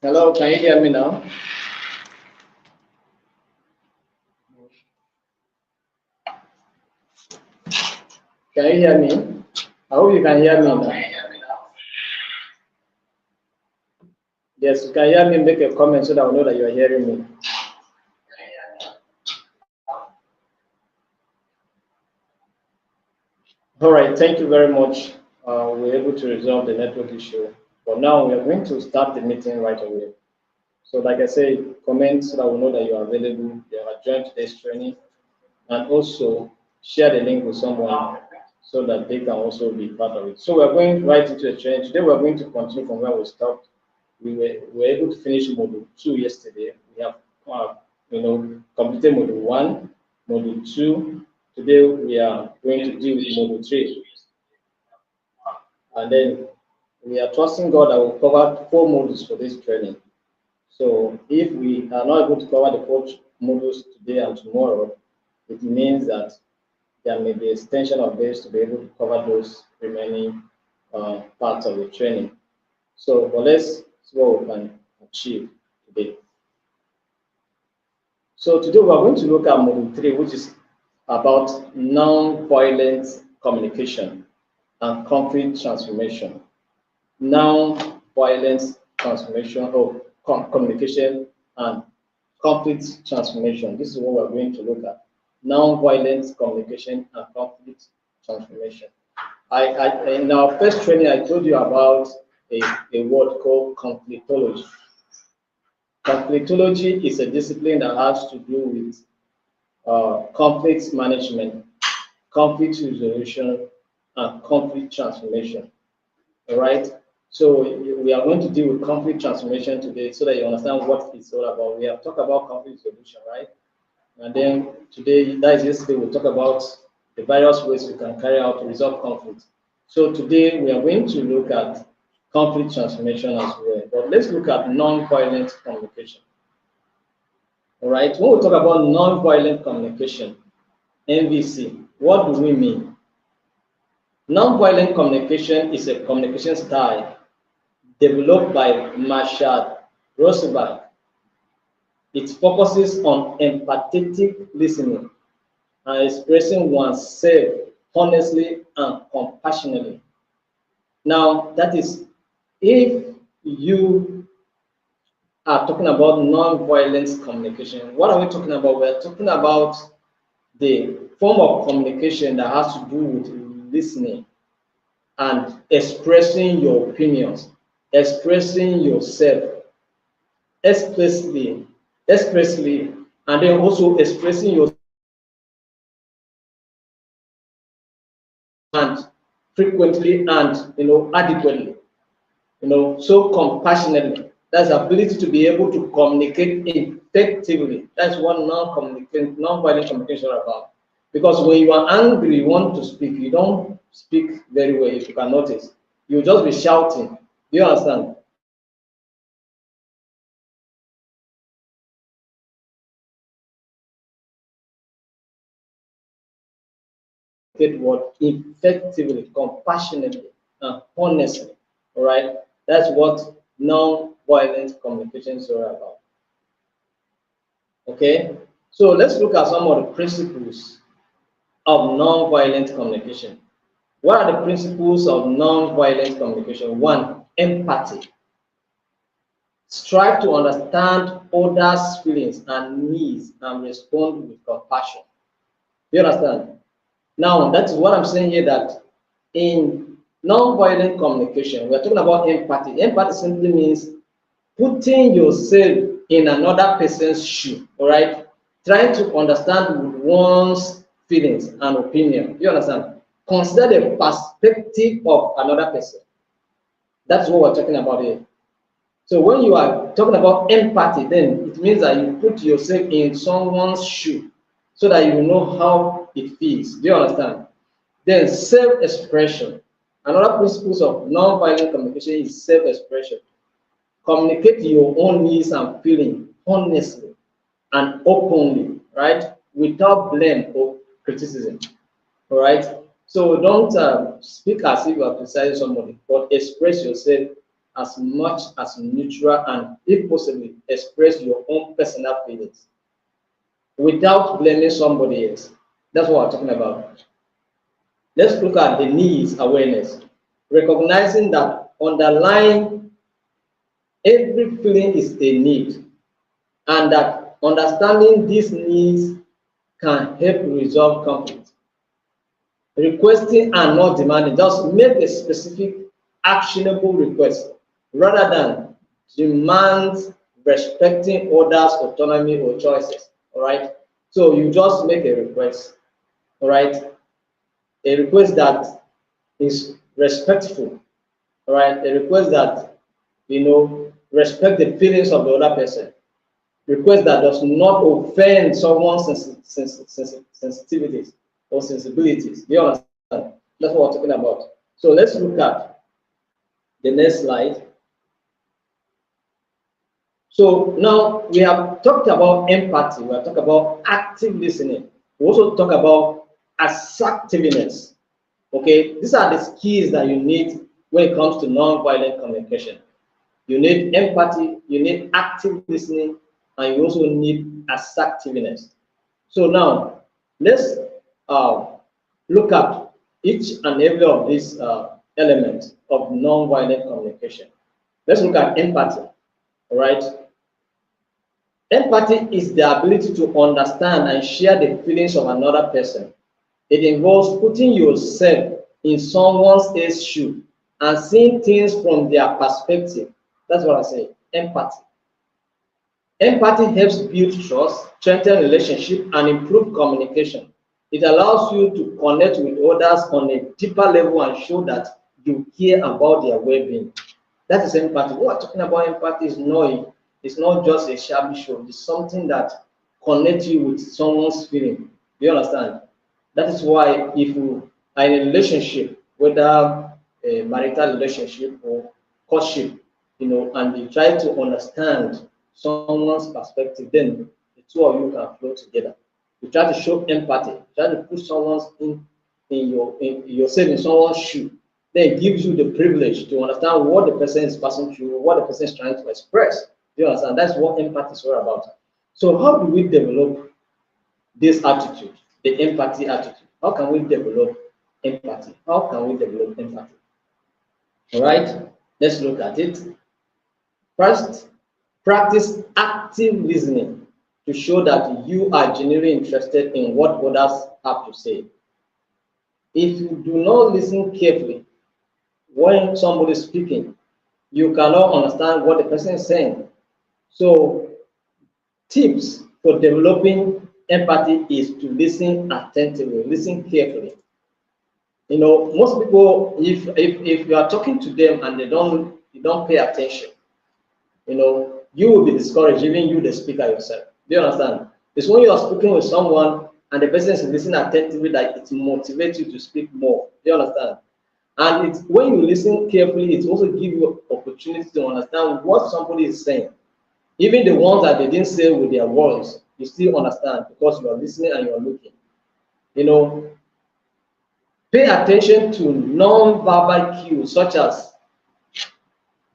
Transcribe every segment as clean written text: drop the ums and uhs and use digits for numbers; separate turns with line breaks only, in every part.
Hello, can you hear me now? Can you hear me? I hope you can hear me now. Yes, you can hear me. Make a comment so that I know that you are hearing me. All right, thank you very much. We're able to resolve the network issue. But now we are going to start the meeting right away. So, like I said, comment so that we know that you are available, you have joined today's training, and also share the link with someone so that they can also be part of it. So, we're going right into the training. Today, we're going to continue from where we stopped. We were able to finish module 2 yesterday. We have completed module 1, module 2. Today we are going to deal with module 3. And then we are trusting God that we'll cover 4 modules for this training. So if we are not able to cover the 4 modules today and tomorrow, it means that there may be extension of days to be able to cover those remaining parts of the training. So, but let's see what we can achieve today. So today we are going to look at module 3, which is about non-violent communication and conflict transformation. Non-violent transformation or communication and conflict transformation. This is what we're going to look at. Non-violent communication and conflict transformation. In our first training, I told you about a word called conflictology. Conflictology is a discipline that has to do with conflict management, conflict resolution, and conflict transformation. All right. So we are going to deal with conflict transformation today, so that you understand what it's all about. We have talked about conflict resolution, right? And then today, that is yesterday, we talk about the various ways we can carry out to resolve conflict. So today we are going to look at conflict transformation as well. But let's look at non-violent communication. All right. When we talk about non-violent communication, NVC, what do we mean? Non-violent communication is a communication style developed by Marshall Rosenberg. It focuses on empathetic listening and expressing oneself honestly and compassionately. Now, that is, if you are talking about non-violent communication, what are we talking about? We're talking about the form of communication that has to do with listening and expressing your opinions, expressing yourself expressly, and then also expressing your and frequently and adequately, so compassionately. That's the ability to be able to communicate effectively. That's what non-violent communication is about. Because when you are angry, you want to speak, you don't speak very well, if you can notice. You'll just be shouting. Do you understand? Word effectively, compassionately, and honestly. All right, that's what non-violent communication is all about. Okay, so let's look at some of the principles of non-violent communication. What are the principles of non-violent communication? 1, empathy. Strive to understand others' feelings and needs and respond with compassion. Do you understand? Now, that's what I'm saying here, that in non-violent communication, we're talking about empathy. Empathy simply means putting yourself in another person's shoe, all right? Trying to understand one's feelings and opinion. You understand? Consider the perspective of another person. That's what we're talking about here. So when you are talking about empathy, then it means that you put yourself in someone's shoe so that you know how it feels. Do you understand? Then self-expression. Another principle of non-violent communication is self-expression. Communicate your own needs and feelings honestly and openly, right? Without blame or criticism. All right. So don't speak as if you are criticizing somebody, but express yourself as much as neutral and, if possible, express your own personal feelings without blaming somebody else. That's what we're talking about. Let's look at the needs awareness, recognizing that underlying every feeling is a need, and that understanding these needs can help resolve conflict. Requesting and not demanding, just make a specific actionable request rather than demand respecting others' autonomy or choices. All right. So you just make a request. All right. A request that is respectful. All right. A request that, respect the feelings of the other person. Request that does not offend someone's sensitivities or sensibilities. Do you understand? That's what we're talking about. So let's look at the next slide. So now we have talked about empathy. We have talked about active listening. We also talk about assertiveness. Okay, these are the skills that you need when it comes to non-violent communication. You need empathy, you need active listening, and you also need assertiveness. So now let's look at each and every of these elements of non-violent communication. Let's look at empathy. All right. Empathy is the ability to understand and share the feelings of another person. It involves putting yourself in someone else's shoe and seeing things from their perspective. That's what I say, empathy. Empathy helps build trust, strengthen relationship, and improve communication. It allows you to connect with others on a deeper level and show that you care about their well-being. That is empathy. What we're talking about empathy is knowing. It's not just a shabby show. It's something that connects you with someone's feeling. Do you understand? That is why if you are in a relationship, whether a marital relationship or courtship, and you try to understand someone's perspective, then the two of you can flow together. You try to show empathy, try to put someone's in yourself in someone's shoe. Then it gives you the privilege to understand what the person is passing through, what the person is trying to express. Do you understand? That's what empathy is all about. So how do we develop this attitude, the empathy attitude? How can we develop empathy? How can we develop empathy? All right, let's look at it. First, practice active listening to show that you are genuinely interested in what others have to say. If you do not listen carefully when somebody is speaking, you cannot understand what the person is saying. So, tips for developing empathy is to listen attentively, listen carefully. Most people, if you are talking to them and you don't pay attention, you will be discouraged, even you, the speaker yourself. Do you understand? It's when you are speaking with someone and the person is listening attentively that it motivates you to speak more. Do you understand? And when you listen carefully, it also gives you opportunity to understand what somebody is saying. Even the ones that they didn't say with their words, you still understand because you are listening and you are looking. Pay attention to non-verbal cues such as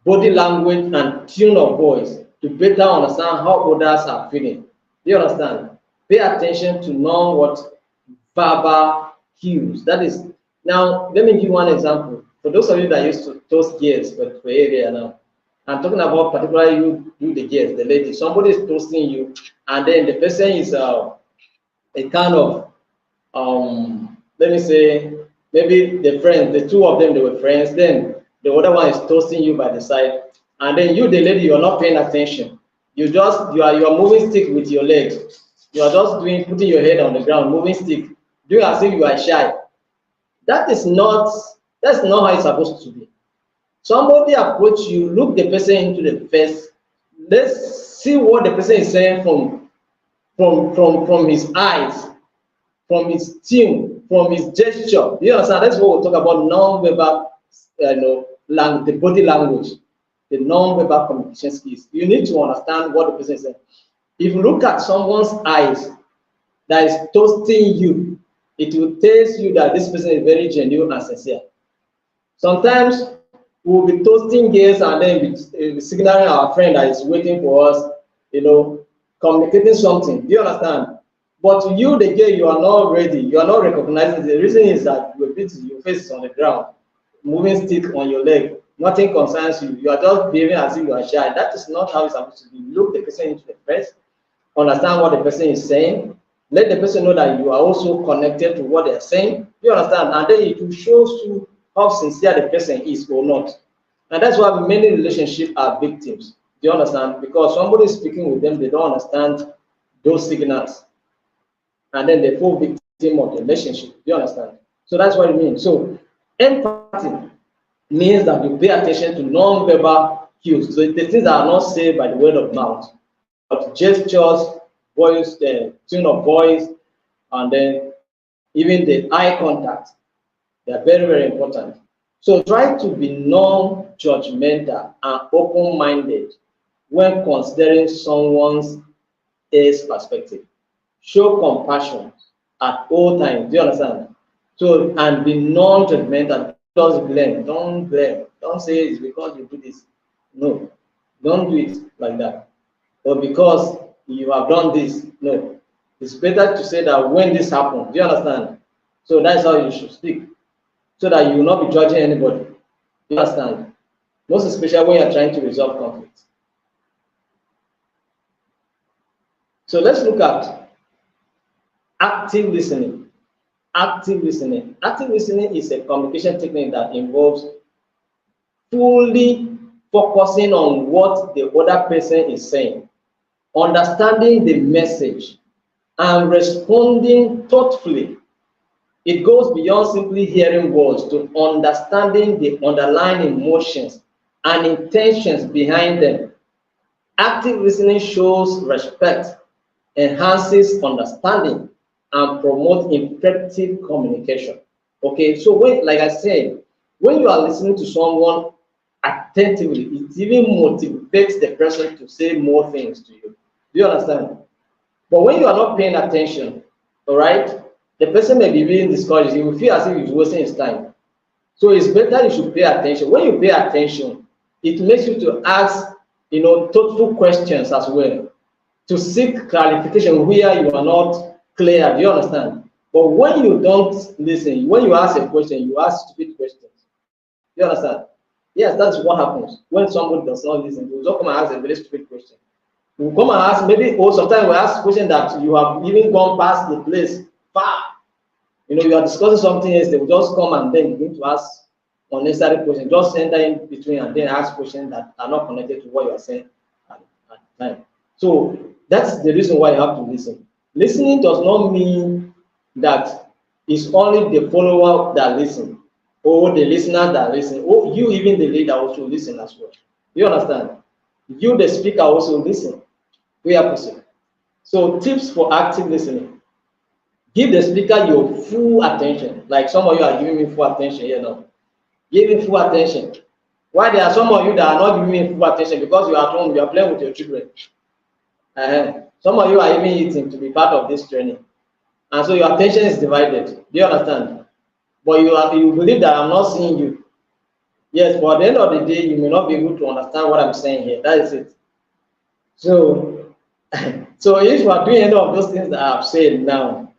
body language and tone of voice to better understand how others are feeling. Do you understand? Pay attention to non-verbal cues. That is, now let me give you one example. For those of you that used to toast gears for area now, I'm talking about particularly you the gears, the lady. Somebody is toasting you, and then the person is a kind of let me say, maybe the friends, the two of them, they were friends. Then the other one is toasting you by the side, and then you, the lady, you are not paying attention. You are moving stick with your legs. You are just putting your head on the ground, moving stick, doing as if you are shy. That's not how it's supposed to be. Somebody approach you, look the person into the face. Let's see what the person is saying from his eyes, from his tune, from his gesture. You understand? That's what we talk about non-verbal, the body language, the non-verbal communication skills. You need to understand what the person is saying. If you look at someone's eyes that is toasting you, it will tell you that this person is very genuine and sincere. Sometimes we'll be toasting guests and then be signaling our friend that is waiting for us, communicating something. Do you understand? But you, the girl, you are not ready. You are not recognizing. The reason is that your face is on the ground, moving stick on your leg. Nothing concerns you. You are just behaving as if you are shy. That is not how it's supposed to be. Look the person into the face, understand what the person is saying, let the person know that you are also connected to what they are saying. You understand? And then it will show you how sincere the person is or not. And that's why many relationships are victims. Do you understand? Because somebody is speaking with them, they don't understand those signals. And then they fall victim of the relationship. Do you understand? So that's what it means. So empathy means that you pay attention to non-verbal cues. So the things that are not said by the word of mouth, but gestures, voice, the tone of voice, and then even the eye contact. They are very, very important. So try to be non-judgmental and open-minded when considering someone's age perspective. Show compassion at all times. Do you understand? So, and be non-judgmental. Just blame. Don't blame. Don't say it's because you do this. No, don't do it like that. Or because you have done this. No. It's better to say that when this happened. Do you understand? So that's how you should speak. So that you will not be judging anybody. You understand? Most especially when you're trying to resolve conflict. So let's look at active listening. Active listening. Active listening is a communication technique that involves fully focusing on what the other person is saying, understanding the message, and responding thoughtfully. It goes beyond simply hearing words to understanding the underlying emotions and intentions behind them. Active listening shows respect, enhances understanding, and promotes effective communication. Okay, so when, like I said, when you are listening to someone attentively, it even motivates the person to say more things to you. Do you understand? But when you are not paying attention, all right, the person may be really discouraged. He will feel as if he's wasting his time. So it's better you should pay attention. When you pay attention, it makes you to ask, thoughtful questions as well, to seek clarification where you are not clear. Do you understand? But when you don't listen, when you ask a question, you ask stupid questions. Do you understand? Yes, that's what happens when somebody does not listen. You will just come and ask a very stupid question. You will come and ask, maybe, or sometimes we ask questions that you have even gone past the place far. You are discussing something else, they will just come and then begin to ask unnecessary questions. Just enter in between and then ask questions that are not connected to what you are saying at the time. So that's the reason why you have to listen. Listening does not mean that it's only the follower that listen, or the listener that listen, or you, even the leader, also listen as well. You understand? You, the speaker, also listen. We are possible. So tips for active listening. Give the speaker your full attention. Like some of you are giving me full attention here now. Give me full attention. Why there are some of you that are not giving me full attention? Because you are at home, you are playing with your children. Some of you are even eating to be part of this training. And so your attention is divided. Do you understand? But you believe that I'm not seeing you. Yes, but at the end of the day, you may not be able to understand what I'm saying here. That is it. So, so if you are doing any of those things that I've said now,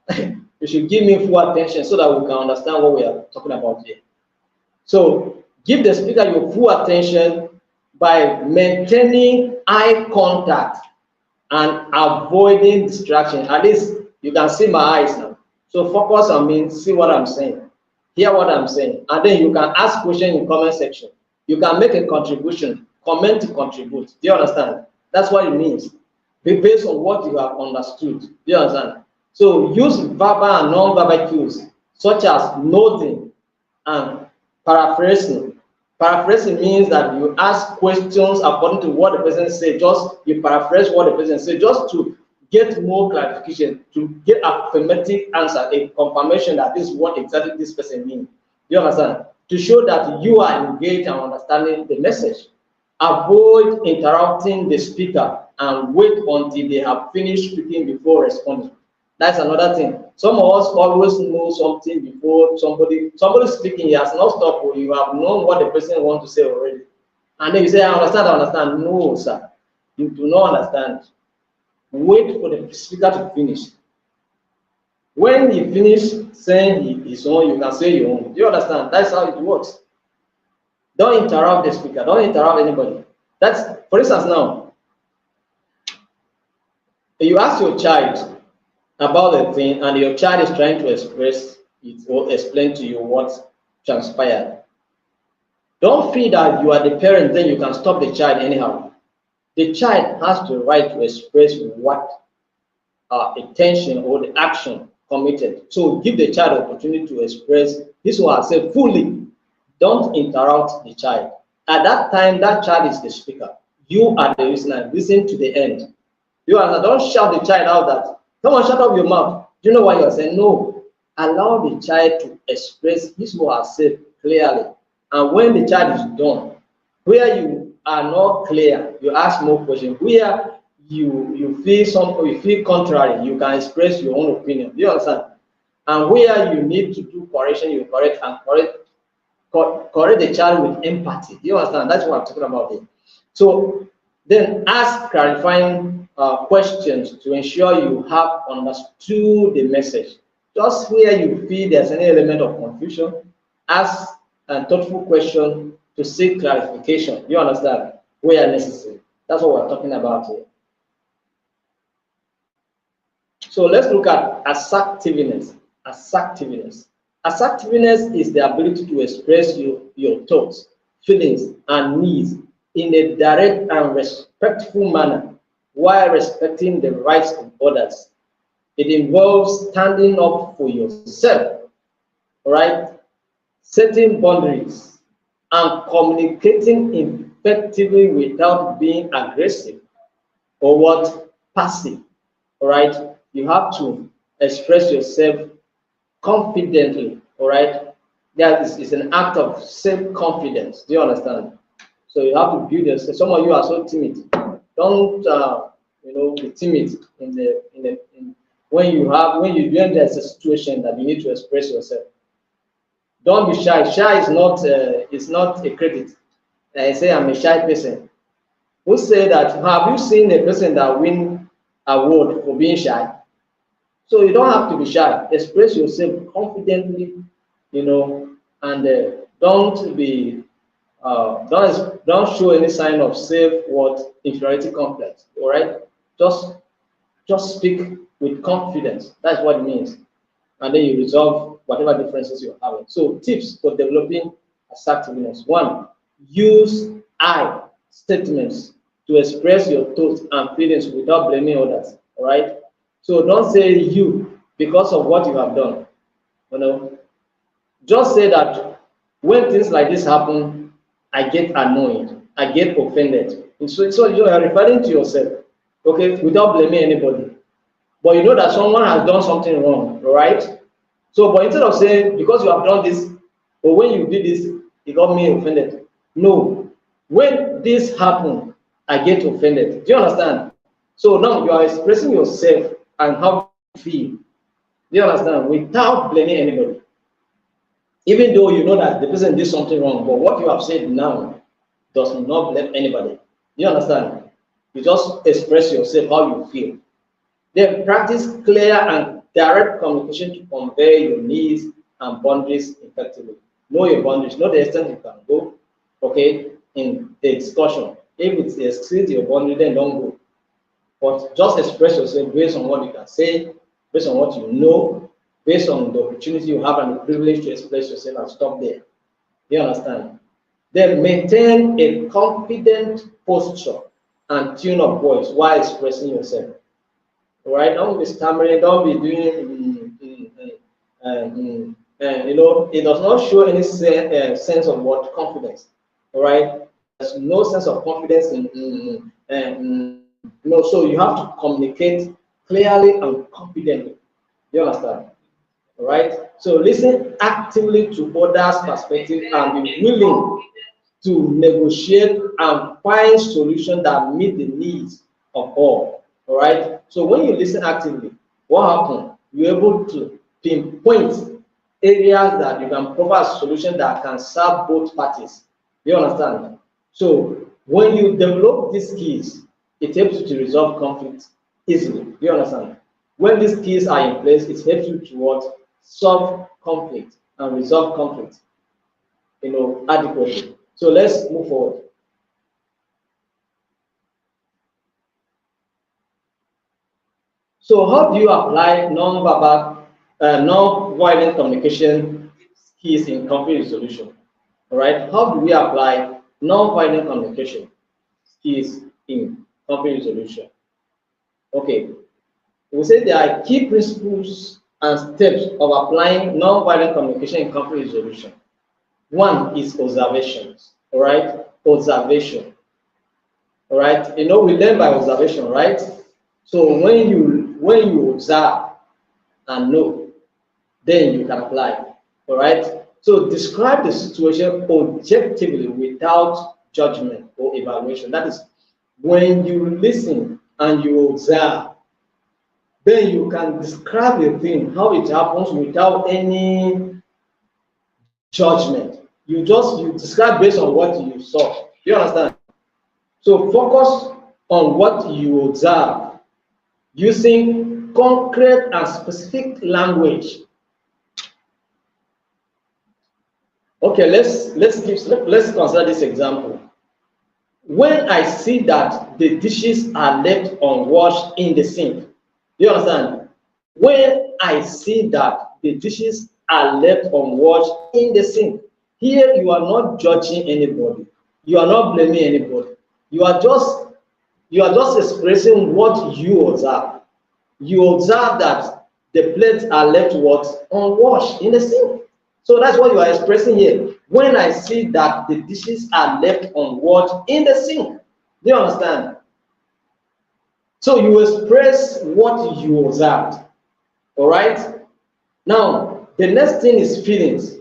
you should give me full attention so that we can understand what we are talking about here. So give the speaker your full attention by maintaining eye contact and avoiding distraction. At least you can see my eyes now. So focus on me, see what I'm saying, hear what I'm saying, and then you can ask questions in comment section. You can make a contribution, comment to contribute. Do you understand? That's what it means. Be based on what you have understood. Do you understand? So use verbal and non-verbal cues such as nodding and paraphrasing. Paraphrasing means that you ask questions according to what the person said. Just you paraphrase what the person said, just to get more clarification, to get affirmative answer, a confirmation that this is what exactly this person means. You understand? To show that you are engaged and understanding the message. Avoid interrupting the speaker and wait until they have finished speaking before responding. That's another thing. Some of us always know something before somebody speaking. He has not stopped, or you have known what the person wants to say already, and then you say, "I understand, I understand." No, sir, you do not understand. Wait for the speaker to finish. When he finishes saying his own, you can say your own. Do you understand? That's how it works. Don't interrupt the speaker. Don't interrupt anybody. That's, for instance, now you ask your child about a thing, and your child is trying to express it or explain to you what transpired. Don't feel that you are the parent, then you can stop the child anyhow. The child has the right to express what intention or the action committed. So give the child opportunity to express his or herself fully. Don't interrupt the child. At that time, that child is the speaker. You are the listener. Listen to the end. You are, don't shout the child out that, come on, shut up your mouth. Do you know what you're saying? No. Allow the child to express his or herself clearly. And when the child is done, where you are not clear, you ask more questions. Where you feel something, you feel contrary, you can express your own opinion. Do you understand? And where you need to do correction, you correct and correct the child with empathy. Do you understand? That's what I'm talking about here. So then ask clarifying questions to ensure you have understood the message. Just where you feel there's any element of confusion, ask a thoughtful question to seek clarification. You understand? Where necessary. That's what we're talking about here. So let's look at assertiveness. Assertiveness. Assertiveness is the ability to express your thoughts, feelings, and needs in a direct and respectful manner while respecting the rights of others. It involves standing up for yourself, right? Setting boundaries and communicating effectively without being aggressive or what passive, all right? You have to express yourself confidently, all right? That is an act of self-confidence. Do you understand? So you have to build yourself. Some of you are so timid. Don't be timid when there's a situation that you need to express yourself. Don't be shy. Shy is not a credit. I say I'm a shy person. Who say that? Have you seen a person that win award for being shy? So you don't have to be shy. Express yourself confidently, and don't show any sign of inferiority complex. All right, just speak with confidence. That's what it means, and then you resolve whatever differences you're having. So tips for developing assertiveness: 1, use I statements to express your thoughts and feelings without blaming others. All right. So don't say you because of what you have done. Just say that when things like this happen, I get annoyed, I get offended. And so you are referring to yourself, okay, without blaming anybody. But you know that someone has done something wrong, right? So, but instead of saying because you have done this, or when you did this, it got me offended. No, when this happened, I get offended. Do you understand? So now you are expressing yourself and how you feel. Do you understand? Without blaming anybody. Even though you know that the person did something wrong, but what you have said now does not blame anybody. Do you understand? You just express yourself how you feel. Then practice clear and direct communication to convey your needs and boundaries effectively. Know your boundaries, know the extent you can go, okay, in the discussion. If it exceeds your boundary, then don't go. But just express yourself based on what you can say, based on what you know, based on the opportunity you have and the privilege to express yourself, and stop there. You understand? Then maintain a confident posture and tune of voice while expressing yourself. All right? Don't be stammering, don't be doing, it does not show any sense of what confidence. All right? There's no sense of confidence so you have to communicate clearly and confidently. You understand? All right. So listen actively to others' perspective and be willing to negotiate and find solutions that meet the needs of all. All right. So when you listen actively, what happened? You're able to pinpoint areas that you can provide a solution that can serve both parties. You understand? So when you develop these skills, it helps you to resolve conflict easily. You understand? When these skills are in place, it helps you to what? Solve conflict and resolve conflict, adequately. So let's move forward. So how do you apply non-violent communication skills in conflict resolution? All right. How do we apply non-violent communication skills in conflict resolution? Okay. We say there are key principles and steps of applying non-violent communication in conflict resolution. One is observations. All right. Observation. All right. We learn by observation, right? So when you observe and know, then you can apply. All right. So describe the situation objectively without judgment or evaluation. That is, when you listen and you observe, then you can describe the thing, how it happens without any judgment. You describe based on what you saw. You understand? So focus on what you observe using concrete and specific language. Okay, let's consider this example. When I see that the dishes are left unwashed in the sink, you understand? When I see that the dishes are left unwashed in the sink, here you are not judging anybody. You are not blaming anybody. You are just expressing what you observe. You observe that the plates are left what? Unwashed in the sink. So that's what you are expressing here. When I see that the dishes are left unwashed in the sink. Do you understand? So you express what you observed. All right? Now, the next thing is feelings.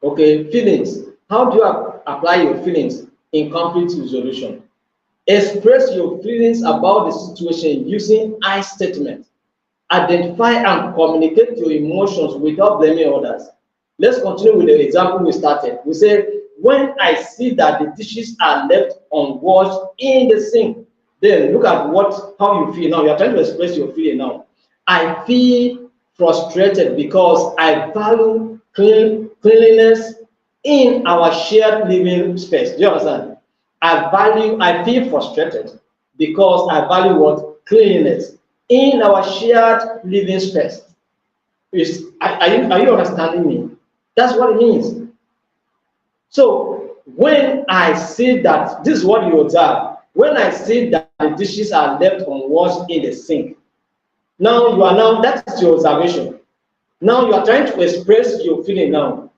Okay, feelings. How do you apply your feelings in conflict resolution? Express your feelings about the situation using I statement. Identify and communicate your emotions without blaming others. Let's continue with the example we started. We say, when I see that the dishes are left unwashed in the sink, then look at how you feel now. You are trying to express your feeling now. I feel frustrated because I value cleanliness in our shared living space. Do you understand? I feel frustrated because I value what? Cleanliness in our shared living space. Are you understanding me? That's what it means. So when I see that, this is what you observe. When I see that the dishes are left unwashed in the sink, that is your observation. Now you are trying to express your feeling now.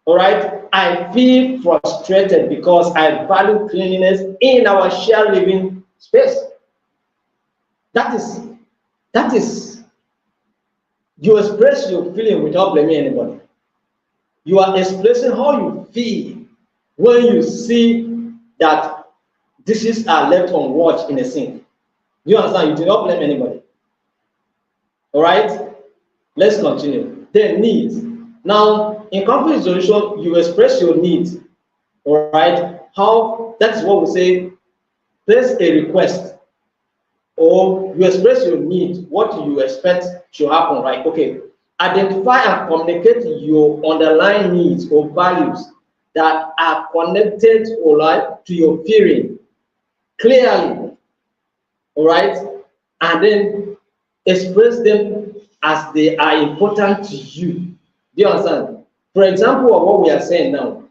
All right? I feel frustrated because I value cleanliness in our shared living space. That is, you express your feeling without blaming anybody. You are expressing how you feel when you see that dishes are left unwashed in a sink. Do you understand? You do not blame anybody. All right? Let's continue. Then needs. Now, in conflict resolution, you express your needs. All right? That's what we say, place a request, or you express your need, what you expect should happen, right? Okay. Identify and communicate your underlying needs or values that are connected, all right, to your feeling clearly, all right, and then express them as they are important to you. Do you understand? For example, of what we are saying now.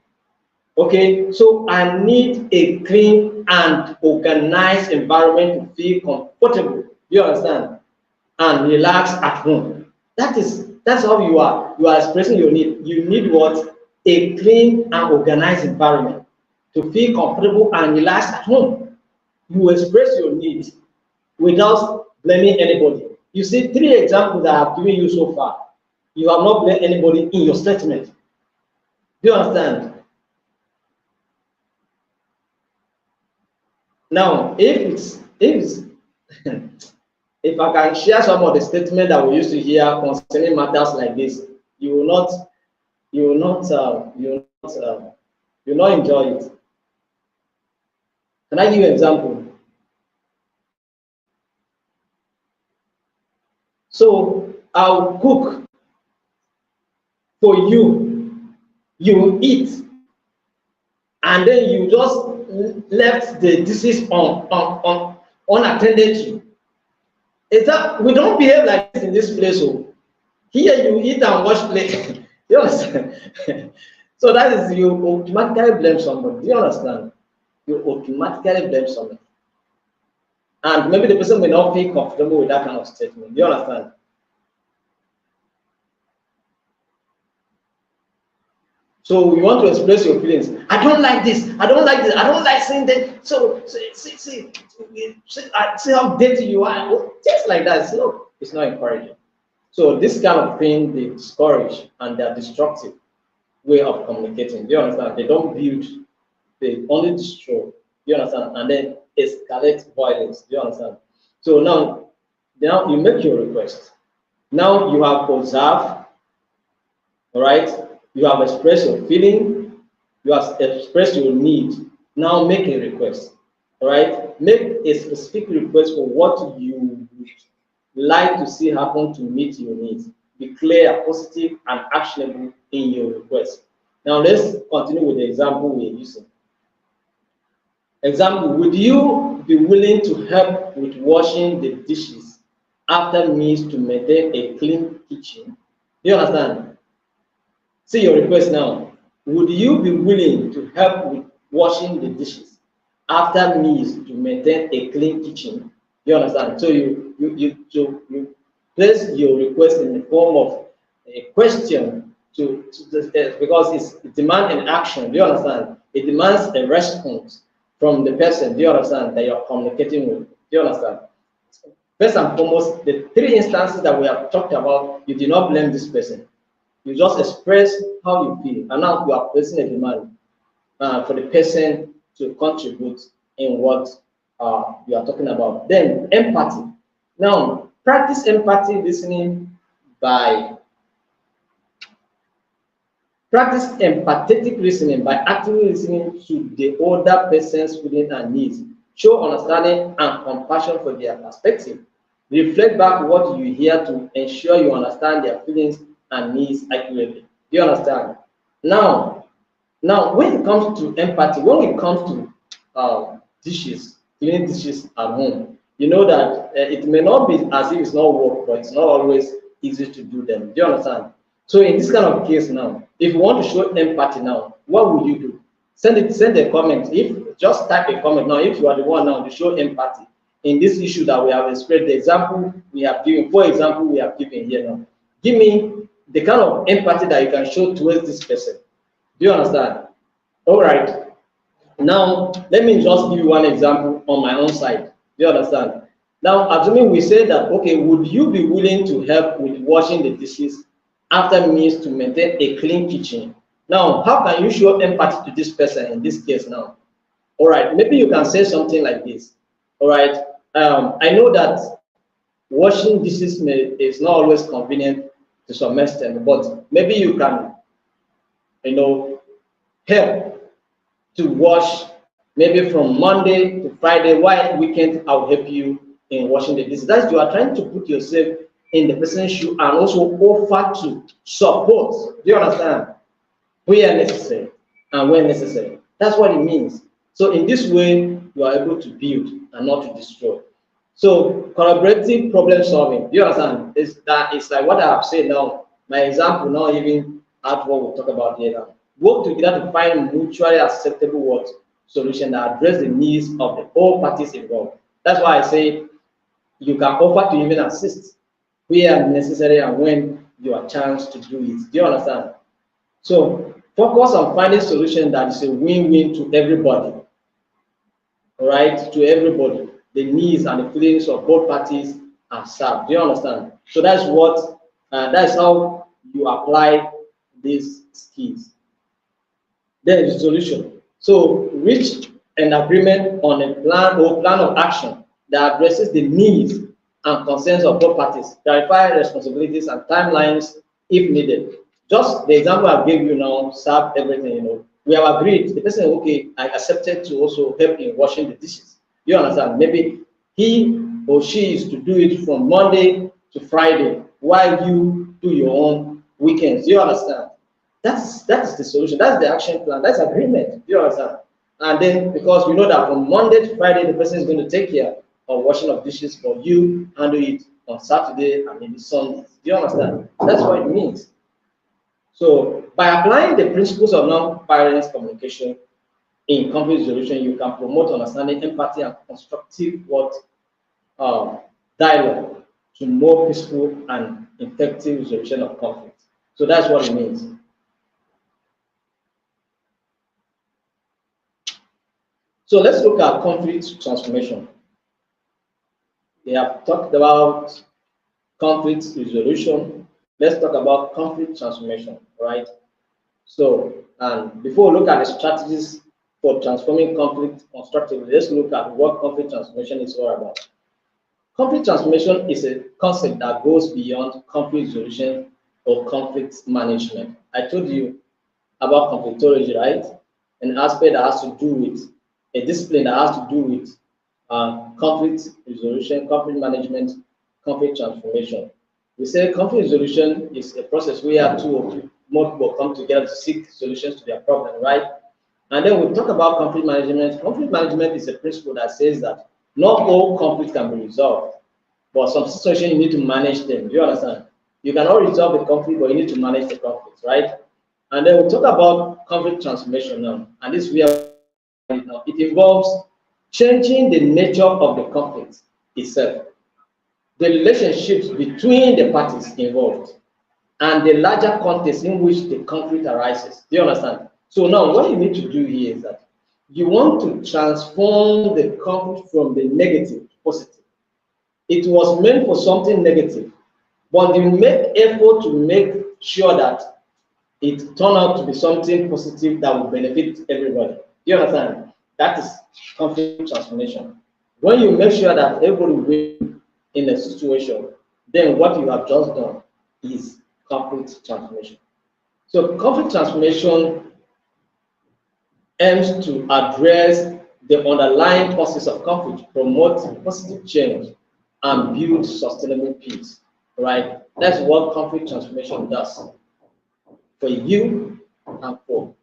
Okay, so I need a clean and organized environment to feel comfortable. Do you understand? And relax at home. That's how you are expressing your need. You need what? A clean and organized environment to feel comfortable and relaxed at home. You express your needs without blaming anybody. You see, 3 examples that I've given you so far. You have not blamed anybody in your statement. Do you understand? Now, if it's If I can share some of the statements that we used to hear concerning matters like this, you will not, you will not, you will not enjoy it. Can I give you an example? So I'll cook for you, you will eat, and then you just left the dishes unattended to. Is that we don't behave like this in this place? So here you eat and wash plate. You understand? So that is you automatically blame somebody. Do you understand? You automatically blame somebody. And maybe the person may not feel comfortable with that kind of statement. Do you understand? So you want to express your feelings. I don't like this. I don't like this. I don't like saying that. So see how dirty you are. Just like that. So it's not encouraging. So this kind of thing they discourage and they're destructive way of communicating. Do you understand? They don't build, they only destroy. Do you understand? And then escalate violence. Do you understand? So now you make your request. Now you have observed, all right? You have expressed your feeling, you have expressed your need. Now make a request. All right? Make a specific request for what you would like to see happen to meet your needs. Be clear, positive, and actionable in your request. Now let's continue with the example we're using. Example, would you be willing to help with washing the dishes after meals to maintain a clean kitchen? Do you understand? See your request now. Would you be willing to help with washing the dishes after meals to maintain a clean kitchen? You understand? So you place your request in the form of a question because it demands an action. Do you understand? It demands a response from the person. Do you understand that you're communicating with? Do you understand? First and foremost, the three instances that we have talked about, you do not blame this person. You just express how you feel, and now you are placing a demand for the person to contribute in what you are talking about. Then empathy. Now, practice empathy listening by practice empathetic listening by actively listening to the other person's feelings and needs. Show understanding and compassion for their perspective. Reflect back what you hear to ensure you understand their feelings and needs accurately. Do you understand? Now, when it comes to empathy, when it comes to dishes, cleaning dishes at home, you know that it may not be as if it's not work, but it's not always easy to do them. Do you understand? So in this kind of case now, if you want to show empathy now, what would you do? Send a comment. If just type a comment now, if you are the one now to show empathy in this issue that we have expressed, the example we have given, for example, we have given here now. Give me the kind of empathy that you can show towards this person. Do you understand? All right. Now, let me just give you one example on my own side. Do you understand? Now, assuming we say that, okay, would you be willing to help with washing the dishes after meals to maintain a clean kitchen? Now, how can you show empathy to this person in this case now? All right, maybe you can say something like this. All right, I know that washing dishes is not always convenient to some extent, but maybe you can, help to wash maybe from Monday to Friday, while weekend I'll help you in washing the dishes. That's you are trying to put yourself in the person's shoe and also offer to support. Do you understand? Where necessary and when necessary. That's what it means. So in this way, you are able to build and not to destroy. So collaborative problem solving. Do you understand? It's like what I have said now. My example now even at what we'll talk about here now. Work together to find mutually acceptable solution that address the needs of the all parties involved. That's why I say you can offer to even assist where necessary and when you are chance to do it. Do you understand? So focus on finding solution that is a win-win to everybody. All right, to everybody. The needs and the feelings of both parties are served. Do you understand? So that's how you apply these skills. Then the solution. So reach an agreement on a plan of action that addresses the needs and concerns of both parties, clarify responsibilities and timelines if needed. Just the example I gave you now, serve everything, we have agreed, the person, okay, I accepted to also help in washing the dishes. You understand? Maybe he or she is to do it from Monday to Friday, while you do your own weekends. You understand? That's the solution. That's the action plan. That's agreement. You understand? And then because we know that from Monday to Friday, the person is going to take care of washing of dishes, for you handle it on Saturday and maybe Sunday. Do you understand? That's what it means. So by applying the principles of non-violence communication in conflict resolution, you can promote understanding, empathy, and constructive dialogue to more peaceful and effective resolution of conflict. So that's what it means. So let's look at conflict transformation. We have talked about conflict resolution. Let's talk about conflict transformation, right? So, and before we look at the strategies for transforming conflict constructively, let's look at what conflict transformation is all about. Conflict transformation is a concept that goes beyond conflict resolution or conflict management. I told you about conflictology, right? An aspect that has to do with a discipline that has to do with conflict resolution, conflict management, conflict transformation. We say conflict resolution is a process where two or more people come together to seek solutions to their problem, right? And then we talk about conflict management. Conflict management is a principle that says that not all conflicts can be resolved, but some situations you need to manage them. Do you understand? You cannot resolve the conflict, but you need to manage the conflict, right? And then we'll talk about conflict transformation now. And this we are now. It involves changing the nature of the conflict itself, the relationships between the parties involved, and the larger context in which the conflict arises. Do you understand? So now what you need to do here is that you want to transform the conflict from the negative to positive. It was meant for something negative, but you make effort to make sure that it turned out to be something positive that will benefit everybody. Do you understand? That is conflict transformation. When you make sure that everybody wins in a situation, then what you have just done is conflict transformation. So conflict transformation aims to address the underlying causes of conflict, promote positive change, and build sustainable peace. Right? That's what conflict transformation does for you and for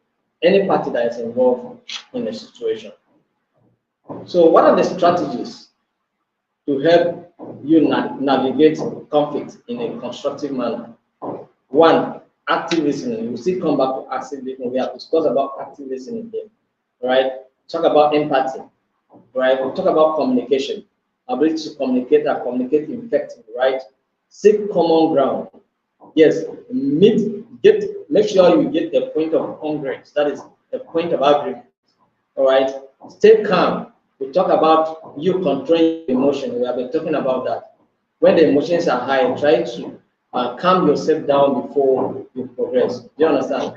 any party that is involved in a situation. So what are the strategies to help you navigate conflict in a constructive manner? One, active listening. We'll still come back to active listening. We have discussed about active listening here, right? Talk about empathy, right? We'll talk about communication, ability to communicate and communicate effectively, right? Seek common ground. Yes, make sure you get a point of congruence, that is a point of agreement. All right. Stay calm. We talk about you controlling emotion. We have been talking about that. When the emotions are high, try to calm yourself down before you progress. Do you understand?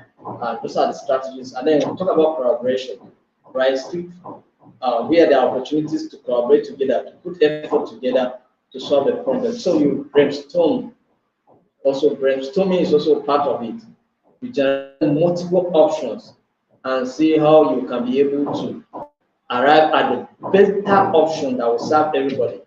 Those are the strategies. And then we talk about collaboration, right? Where there are opportunities to collaborate together, to put effort together to solve the problem. So you brainstorm. Also, brainstorming is also part of it. You generate multiple options and see how you can be able to arrive at the better option that will serve everybody,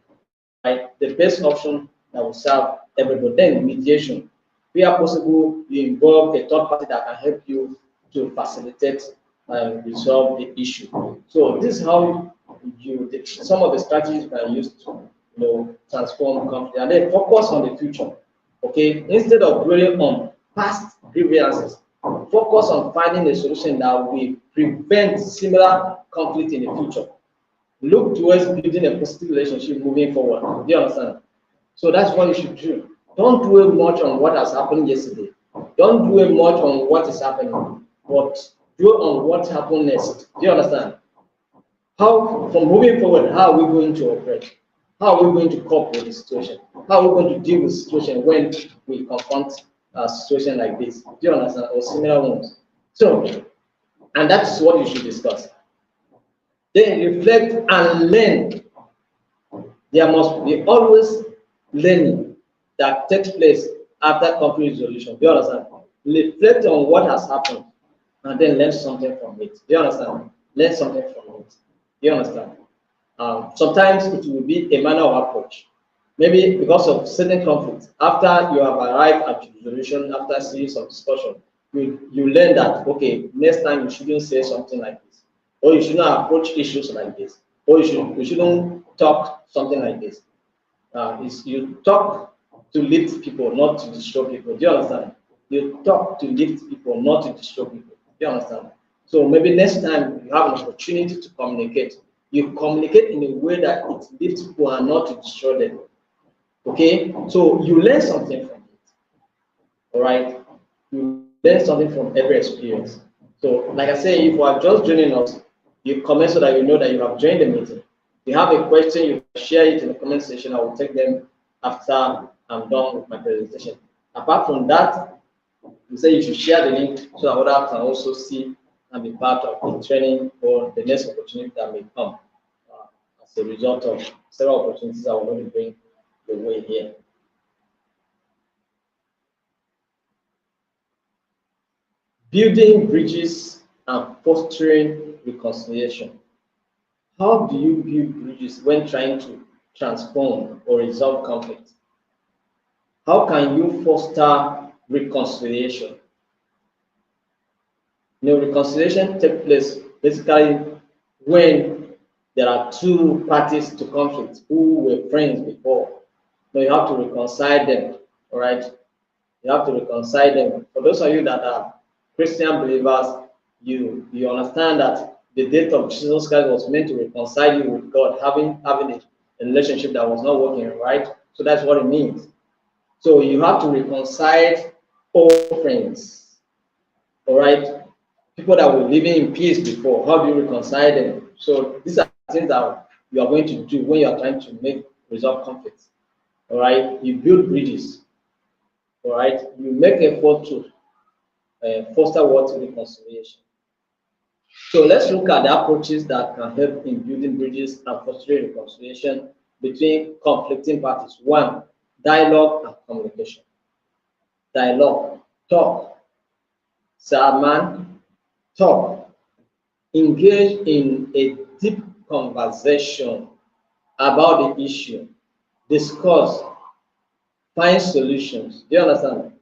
right? The best option that will serve everybody. Then mediation. Where possible, you involve a third party that can help you to facilitate and resolve the issue. So this is how some of the strategies you can use to transform conflict, and then focus on the future. Okay, instead of dwelling on past grievances, focus on finding a solution that will prevent similar conflict in the future. Look towards building a positive relationship moving forward. Do you understand? So that's what you should do. Don't dwell much on what has happened yesterday. Don't dwell much on what is happening, but dwell on what happened next. Do you understand? How, from moving forward, how are we going to operate? How are we going to cope with the situation? How are we going to deal with the situation when we confront a situation like this? Do you understand? Or similar ones. So, and that's what you should discuss. Then reflect and learn. There must be always learning that takes place after conflict resolution. Do you understand? Reflect on what has happened and then learn something from it. Do you understand? Learn something from it. Do you understand? Sometimes it will be a manner of approach. Maybe because of certain conflicts, after you have arrived at resolution, after a series of discussion, you learn that, okay, next time you shouldn't say something like this, or you should not approach issues like this, or you shouldn't talk something like this. You talk to lift people, not to destroy people. Do you understand? You talk to lift people, not to destroy people. Do you understand? So maybe next time you have an opportunity to communicate, you communicate in a way that it lifts people and not to destroy them. Okay? So you learn something from it. All right? You learn something from every experience. So, like I say, if you are just joining us, you comment so that you know that you have joined the meeting. If you have a question, you share it in the comment section. I will take them after I'm done with my presentation. Apart from that, you say you should share the link so that others can also see and be part of the training or the next opportunity that may come as a result of several opportunities I will going to bring your way here. Building bridges and fostering reconciliation. How do you build bridges when trying to transform or resolve conflict? How can you foster reconciliation? Reconciliation takes place basically when there are two parties to conflict who were friends before. You have to reconcile them, all right? You have to reconcile them. For those of you that are Christian believers, you understand that the death of Jesus Christ was meant to reconcile you with God, having a relationship that was not working, right? So that's what it means. So you have to reconcile all friends, all right? People that were living in peace before, how do you reconcile them? So these are things that you are going to do when you are trying to resolve conflicts, all right? You build bridges, all right? You make effort to foster what reconciliation. So let's look at the approaches that can help in building bridges and fostering reconciliation between conflicting parties. One, dialogue and communication. Dialogue, talk. Sarman, talk. Engage in a deep conversation about the issue. Discuss, find solutions. Do you understand?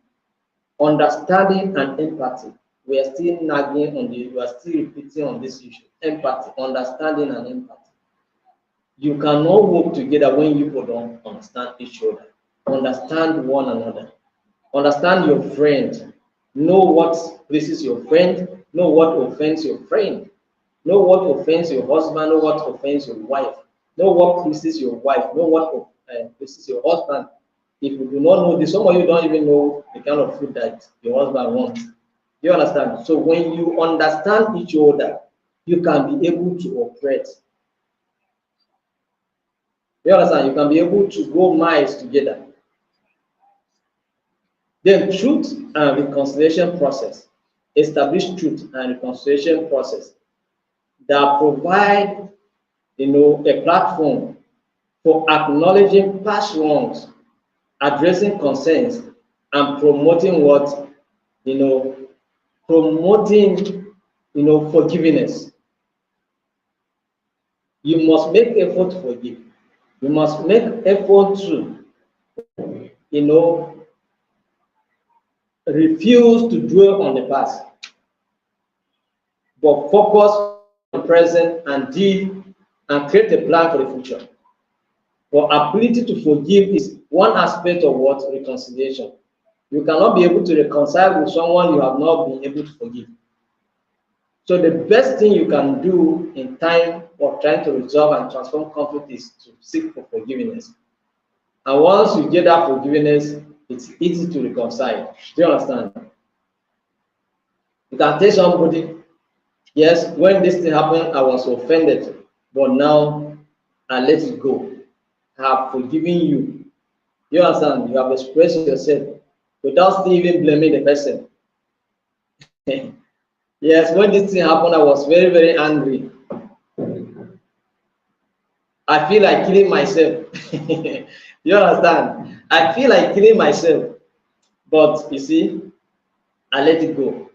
Understanding and empathy. We are still nagging on we are still repeating on this issue. Empathy, understanding and empathy. You cannot work together when you don't understand each other. Understand one another. Understand your friend. Know what pleases your friend. Know what offends your friend. Know what offends your husband. Know what offends your wife. Know what pleases your wife. Know what pleases your husband. If you do not know this, some of you don't even know the kind of food that your husband wants. You understand? So when you understand each other, you can be able to operate. You understand? You can be able to go miles together. Then truth and reconciliation process. Establish truth and reconciliation process that provide, a platform for acknowledging past wrongs, addressing concerns, and promoting forgiveness. You must make effort to forgive. You must make effort to, refuse to dwell on the past, but focus on the present and deal and create a plan for the future. But ability to forgive is one aspect of what reconciliation. You cannot be able to reconcile with someone you have not been able to forgive. So the best thing you can do in time of trying to resolve and transform conflict is to seek for forgiveness. And once you get that forgiveness, it's easy to reconcile. Do you understand? You can tell somebody, yes, when this thing happened, I was offended, but now I let it go. I have forgiven you. You understand? You have expressed yourself without still even blaming the person. Yes, when this thing happened, I was very, very angry. I feel like killing myself. You understand? I feel like killing myself, but you see, I let it go.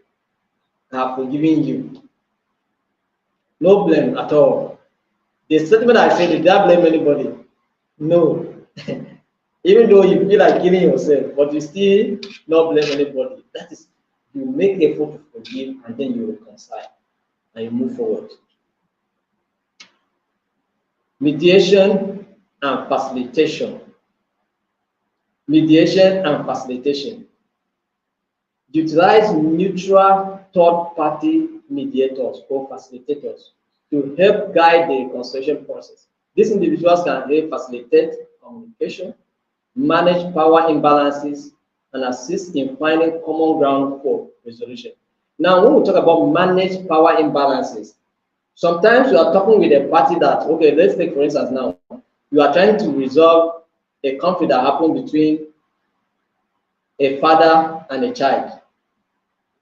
I have forgiven you. No blame at all. The statement I said, did I blame anybody? No. Even though you feel like killing yourself, but you still not blame anybody. That is, you make effort to forgive and then you reconcile and you move forward. Mediation and facilitation. Mediation and facilitation. Utilize neutral third-party mediators or facilitators to help guide the reconciliation process. These individuals can help facilitate communication, manage power imbalances, and assist in finding common ground for resolution. Now, when we talk about manage power imbalances, sometimes you are talking with a party that, okay, let's take for instance now, you are trying to resolve a conflict that happened between a father and a child.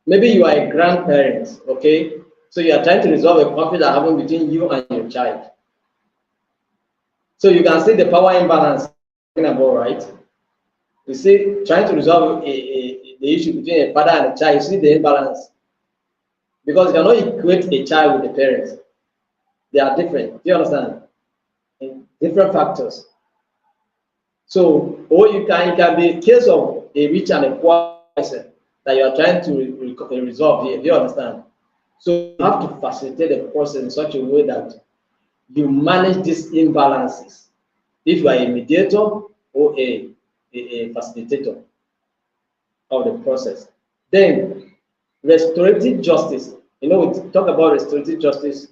Maybe you are a grandparent, okay? So you are trying to resolve a conflict that happened between you and your child. So you can see the power imbalance talking about, right? You see, trying to resolve the issue between a father and a child, you see the imbalance. Because you cannot equate a child with a parent. They are different. Do you understand? In different factors. So, or it can be a case of a rich and a poor person that you are trying to resolve here. Do you understand? So you have to facilitate the process in such a way that you manage these imbalances. If you are a mediator or a facilitator of the process. Then restorative justice. You know, we talked about restorative justice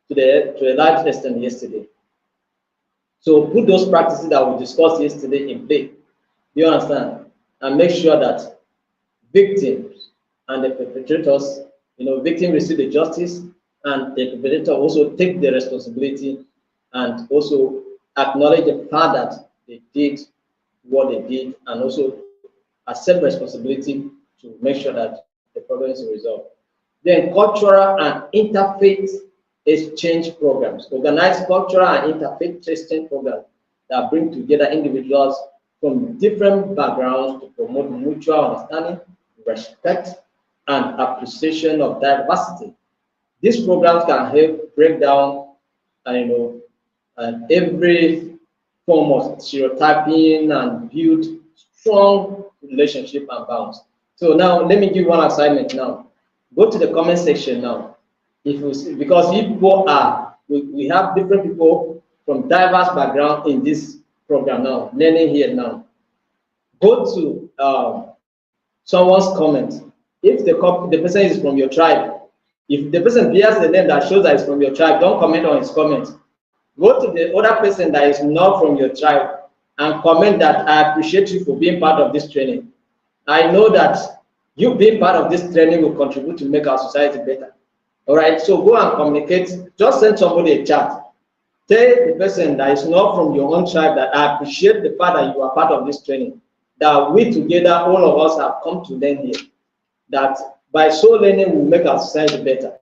to a large extent yesterday. So put those practices that we discussed yesterday in play. You understand? And make sure that victims and the perpetrators, you know, victim receive the justice and the perpetrator also take the responsibility and also acknowledge the fact that they did what they did and also accept responsibility to make sure that the problem is resolved. Then cultural and interfaith exchange programs. Organize cultural and interfaith exchange programs that bring together individuals from different backgrounds to promote mutual understanding, respect, and appreciation of diversity. These programs can help break down, every form of stereotyping and build strong relationship and bonds. So now let me give one assignment now. Go to the comment section now. If you see, because people are, we have different people from diverse background in this program now, learning here now. Go to someone's comment. If the person is from your tribe, if the person bears the name that shows that it's from your tribe, don't comment on his comment. Go to the other person that is not from your tribe and comment that I appreciate you for being part of this training. I know that you being part of this training will contribute to make our society better. All right, so go and communicate. Just send somebody a chat. Tell the person that is not from your own tribe that I appreciate the fact that you are part of this training. That we together, all of us have come to learn here. That by so learning, we make our society better.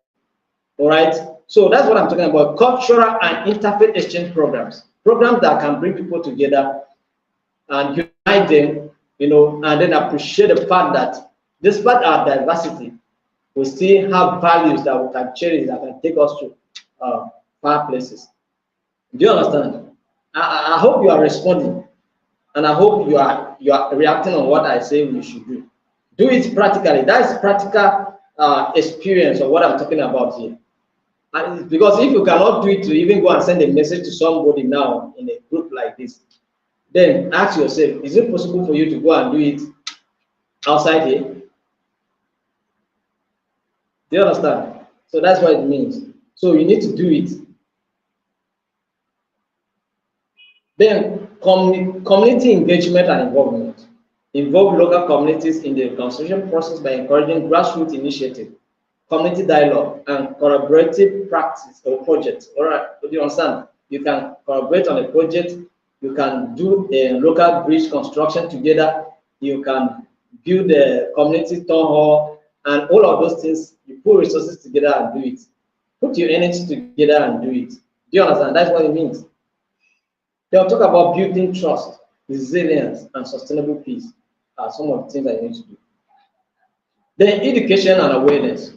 All right, so that's what I'm talking about. Cultural and interfaith exchange programs. Programs that can bring people together and unite them, you know, and then appreciate the fact that despite our diversity, we still have values that we can cherish that can take us to far places. Do you understand? I hope you are responding, and I hope you are reacting on what I say we should do. Do it practically. That is practical experience of what I'm talking about here. And because if you cannot do it to even go and send a message to somebody now in a group like this, then ask yourself, is it possible for you to go and do it outside here? Do you understand? So that's what it means. So you need to do it. Then community engagement and involvement. Involve local communities in the reconciliation process by encouraging grassroots initiatives, community dialogue, and collaborative practice or projects. All right, do you understand? You can collaborate on a project. You can do a local bridge construction together. You can build a community town hall, and all of those things. You put resources together and do it. Put your energy together and do it. Do you understand? That's what it means. They'll talk about building trust. resilience, and sustainable peace are some of the things that you need to do. Then education and awareness.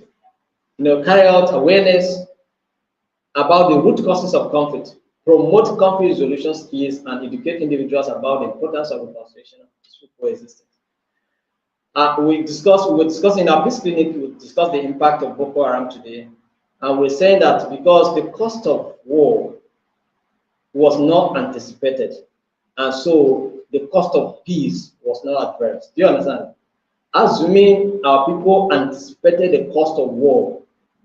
Carry out awareness about the root causes of conflict, promote conflict resolution skills, and educate individuals about the importance of reconciliation and peaceful coexistence. We were discussing in our peace clinic, we discussed the impact of Boko Haram today, and we're saying that because the cost of war was not anticipated, and so the cost of peace was not addressed. Do you understand? Assuming our people anticipated the cost of war,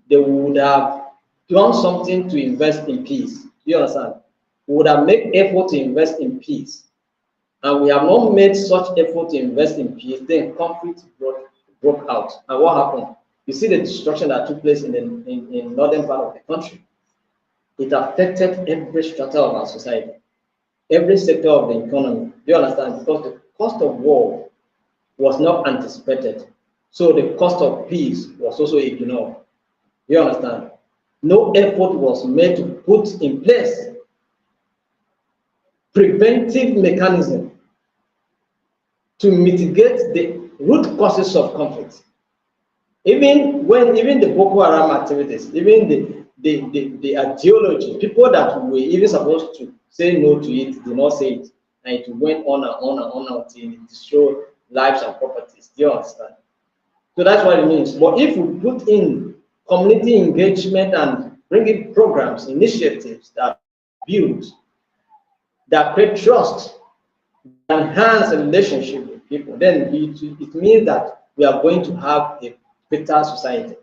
they would have done something to invest in peace. Do you understand? We would have made effort to invest in peace. And we have not made such effort to invest in peace, then conflict broke out. And what happened? You see the destruction that took place in the northern part of the country. It affected every strata of our society, every sector of the economy. Do you understand? Because the cost of war was not anticipated. So the cost of peace was also ignored. Do you understand? No effort was made to put in place preventive mechanism to mitigate the root causes of conflict. Even the Boko Haram activities, even the ideology, people that were even supposed to say no to it did not say it, and it went on and on and on until it destroyed lives and properties. Do you understand? So that's what it means. But if we put in community engagement and bring in programs, initiatives that build, that create trust, enhance a relationship with people, then it means that we are going to have a better society.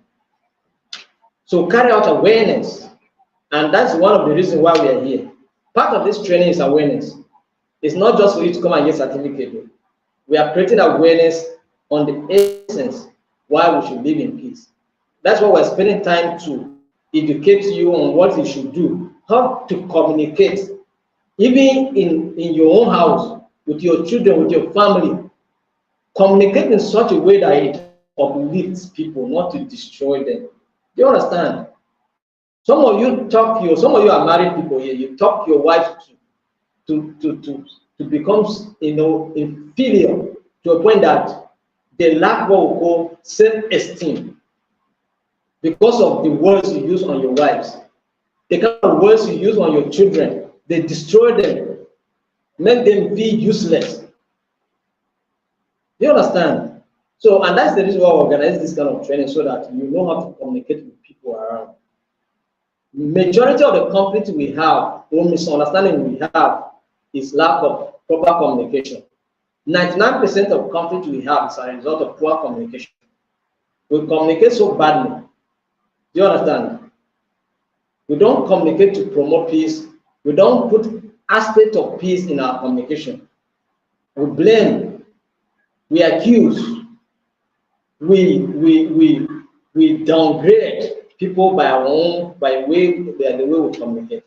So carry out awareness, and that's one of the reasons why we are here. Part of this training is awareness. It's not just for you to come and get certificate. We are creating awareness on the essence why we should live in peace. That's why we're spending time to educate you on what you should do, how to communicate, even in your own house, with your children, with your family. Communicate in such a way that it uplifts people, not to destroy them. Do you understand? Some of you are married people here, you talk your wife to become inferior to a point that they lack what we call self-esteem because of the words you use on your wives. The kind of words you use on your children, they destroy them, make them feel useless. Do you understand? So, and that's the reason why we organize this kind of training, so that you know how to communicate with people around. Majority of the conflict we have, or misunderstanding we have, is lack of proper communication. 99% of conflict we have is a result of poor communication. We communicate so badly. Do you understand? We don't communicate to promote peace. We don't put aspect of peace in our communication. We blame, we accuse, we downgrade people by the way we communicate.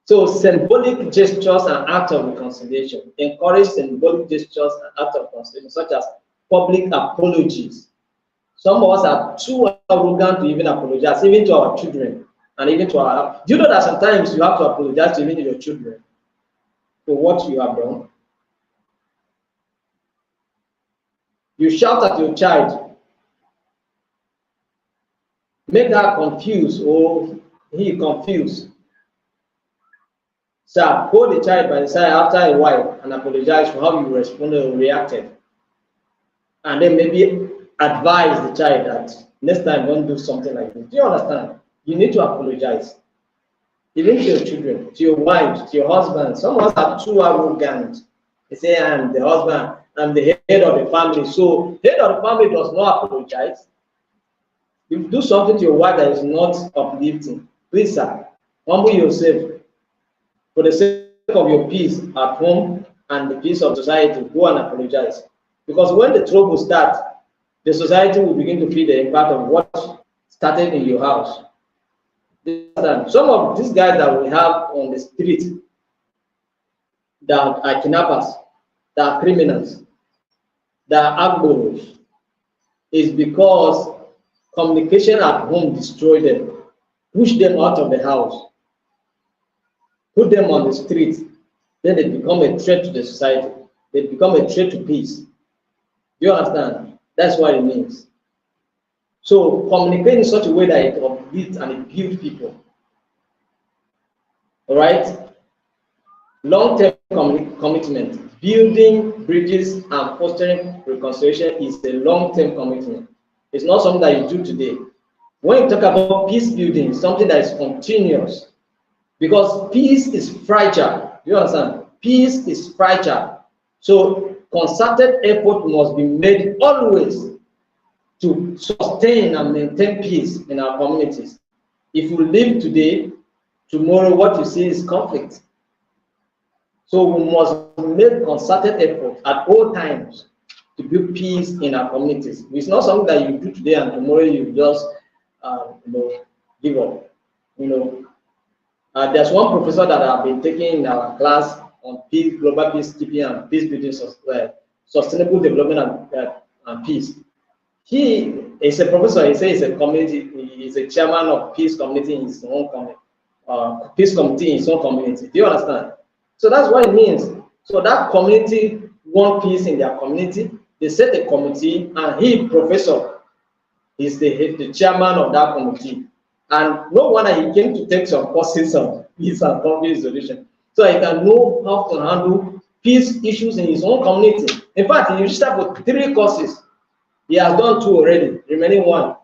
So symbolic gestures and acts of reconciliation. Encourage symbolic gestures and acts of reconciliation, such as public apologies. Some of us are too arrogant to even apologize, even to our children, and even to our. Do you know that sometimes you have to apologize to even your children for what you have done? You shout at your child, make her confused or he confused. So hold the child by the side after a while and apologize for how you responded or reacted. And then maybe advise the child that next time don't do something like this. Do you understand? You need to apologize. Even to your children, to your wives, to your husband. Some of us are too arrogant. They say, I'm the husband, I'm the head of the family. So head of the family does not apologize. If you do something to your wife that is not uplifting, please, sir, humble yourself. For the sake of your peace at home and the peace of society, go and apologize. Because when the trouble starts, the society will begin to feel the impact of what started in your house. Some of these guys that we have on the street that are kidnappers, that are criminals, that are agboros, is because communication at home destroyed them, pushed them out of the house, put them on the street, then they become a threat to the society. They become a threat to peace. Do you understand? That's what it means. So communicate in such a way that it uplifts and it builds people. All right? Long-term commitment, building bridges and fostering reconciliation is a long-term commitment. It's not something that you do today. When you talk about peace building, it's something that is continuous, because peace is fragile. Do you understand? Peace is fragile. So concerted effort must be made always to sustain and maintain peace in our communities. If we live today, tomorrow what you see is conflict. So we must make concerted effort at all times to build peace in our communities. It's not something that you do today and tomorrow you just give up. There's one professor that I've been taking in our class on peace, global peacekeeping and peace building, sustainable development and peace. He is a professor. He says he's a community. He's a chairman of peace community in his own community. Peace committee in his own community. Do you understand? So that's what it means. So that community want peace in their community. They set a committee, and he, professor, is the chairman of that committee. And no wonder he came to take some courses on peace and conflict resolution, so he can know how to handle peace issues in his own community. In fact, he registered for 3 courses. He has done 2 already, remaining 1.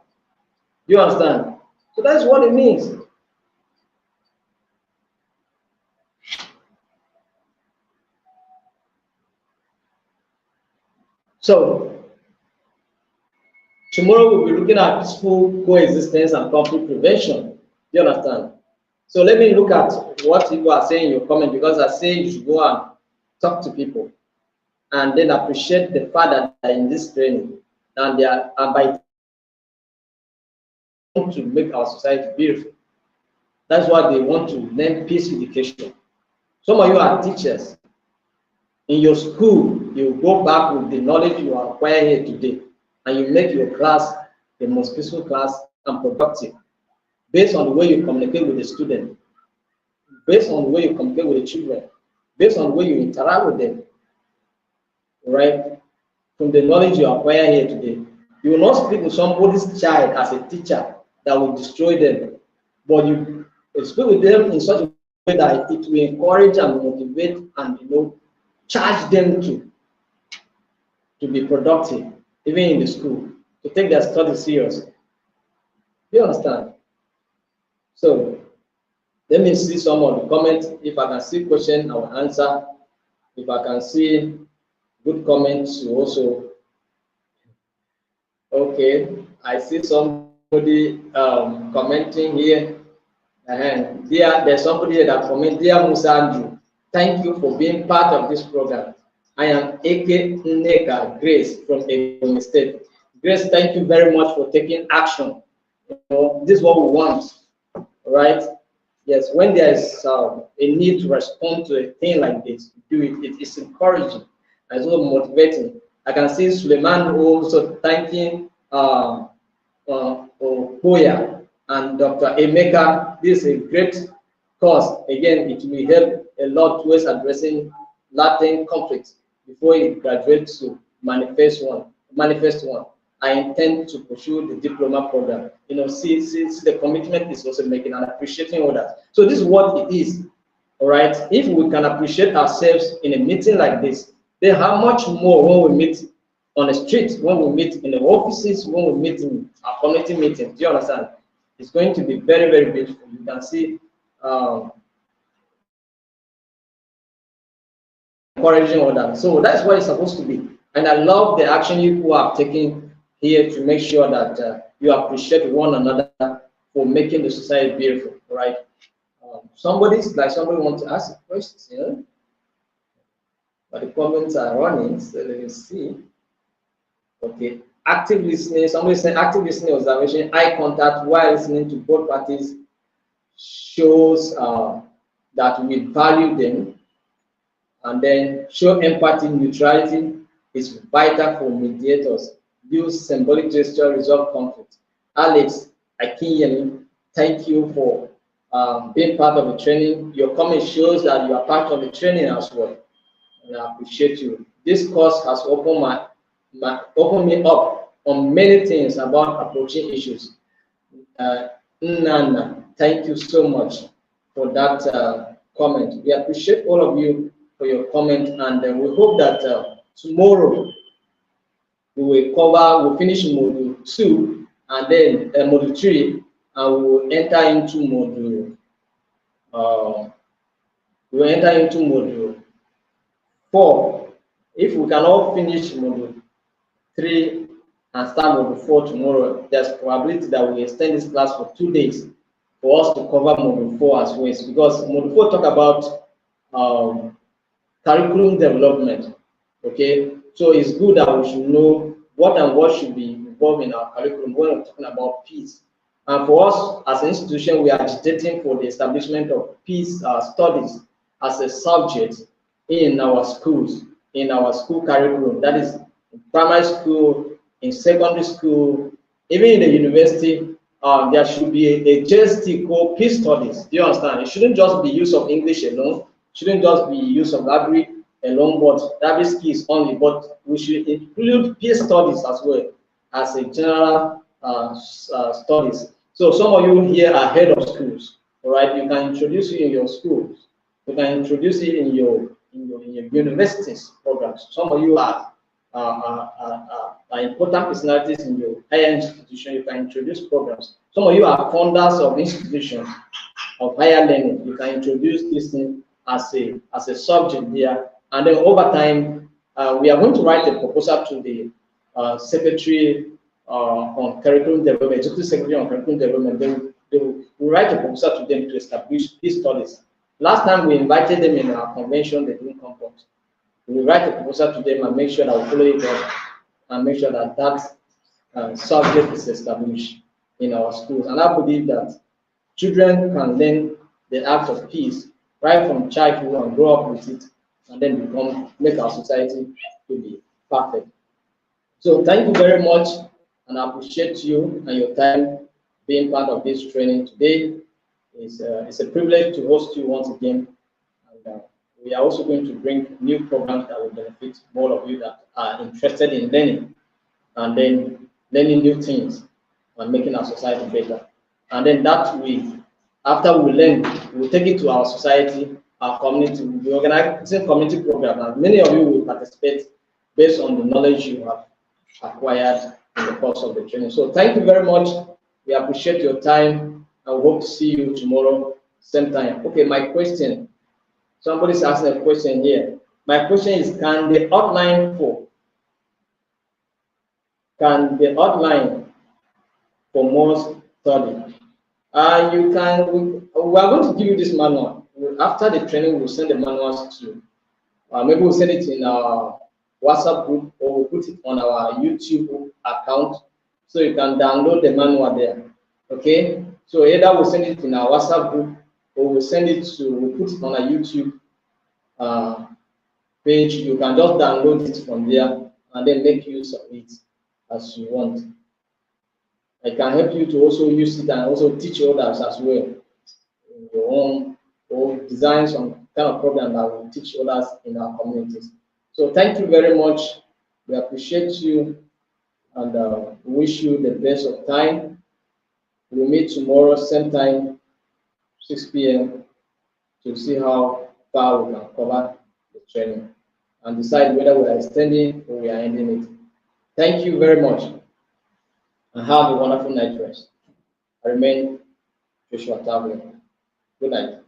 You understand? So that's what it means. So tomorrow we'll be looking at peaceful coexistence and conflict prevention. You understand? So let me look at what people are saying in your comment, because I say you should go and talk to people and then appreciate the fact that they're in this training, and they are by to make our society beautiful. That's why they want to learn peace education. Some of you are teachers. In your school, you go back with the knowledge you acquire here today, and you make your class the most peaceful class and productive, based on the way you communicate with the student, based on the way you communicate with the children, based on the way you interact with them, right? From the knowledge you acquire here today. You will not speak with somebody's child as a teacher that will destroy them, but you speak with them in such a way that it will encourage and motivate and charge them to be productive, even in the school, to take their studies seriously. You understand? So let me see some of the comments. If I can see question, I will answer. If I can see good comments, you also. Okay, I see somebody commenting here. There's somebody here that comments, dear Musa Andrew, thank you for being part of this program. I am Eke Nneka Grace from Ebonyi State. Grace, thank you very much for taking action. This is what we want, right? Yes, when there is a need to respond to a thing like this, do it. It is encouraging. It's also motivating. I can see Suleiman also thanking Okoya and Dr. Emeka. This is a great course. Again, it will help a lot towards addressing latent conflicts before it graduates to manifest one. I intend to pursue the diploma program. See the commitment is also making and appreciating others. So this is what it is. All right. If we can appreciate ourselves in a meeting like this, then how much more when we meet on the streets, when we meet in the offices, when we meet in our community meetings. Do you understand? It's going to be very, very beautiful. You can see encouraging others. So that's what it's supposed to be. And I love the action you have taken here to make sure that you appreciate one another for making the society beautiful, right? Somebody wants to ask a question, but the comments are running, so let me see. Okay, active listening. Somebody said active listening, observation, eye contact while listening to both parties shows that we value them, and then show empathy. Neutrality is vital for mediators. Use symbolic gesture, resolve conflict. Alex Akinyemi, thank you for being part of the training. Your comment shows that you are part of the training as well, and I appreciate you. This course has opened me up on many things about approaching issues. Nana, thank you so much for that comment. We appreciate all of you for your comment, and we hope that tomorrow we'll finish module 2 and then module 3, and we'll enter into module 4. If we cannot finish module 3 and start module 4 tomorrow, there's probability that we extend this class for 2 days for us to cover module 4 as well, because module 4 talk about curriculum development. Okay, so it's good that we should know what should be involved in our curriculum when we're talking about peace. And for us as an institution, we are agitating for the establishment of peace studies as a subject in our schools, in our school curriculum. That is in primary school, in secondary school, even in the university. There should be a JST called peace studies. Do you understand? It shouldn't just be use of English alone. It shouldn't just be use of library alone, but library skills only. But we should include peace studies as well as a general studies. So some of you here are head of schools. All right, you can introduce it in your schools. You can introduce it in your universities programs. Some of you are important personalities in your higher institution. You can introduce programs. Some of you are founders of institutions of higher learning. You can introduce this thing as a subject there, and then over time we are going to write a proposal to the secretary on curriculum development, executive secretary on curriculum development. They will write a proposal to them to establish these studies. Last time we invited them in our convention, they didn't come out. We write a proposal to them and make sure that we follow it up and make sure that that subject is established in our schools. And I believe that children can learn the act of peace right from childhood and grow up with it, and then make our society to be perfect. So thank you very much, and I appreciate you and your time being part of this training today. It's a privilege to host you once again. And, we are also going to bring new programs that will benefit all of you that are interested in learning, and then learning new things and making our society better. And then that we, after we learn, we'll take it to our society, our community. We'll be organizing community programs, and many of you will participate based on the knowledge you have acquired in the course of the training. So thank you very much. We appreciate your time, and we hope to see you tomorrow, same time. Okay, my question. Somebody's asking a question here. My question is, can the outline for more study? You can. We are going to give you this manual. After the training, we'll send the manuals to you. Maybe we'll send it in our WhatsApp group, or we'll put it on our YouTube account, so you can download the manual there. Okay. So either we'll send it in our WhatsApp group, or we'll put it on our YouTube page. You can just download it from there and then make use of it as you want. I can help you to also use it and also teach others as well in your own, or design some kind of program that will teach others in our communities. So thank you very much. We appreciate you, and wish you the best of time. We'll meet tomorrow, same time, 6 p.m. to see how far we can cover the training and decide whether we are extending or we are ending it. Thank you very much, and have a wonderful night rest. I remain Joshua Tavlin. Good night.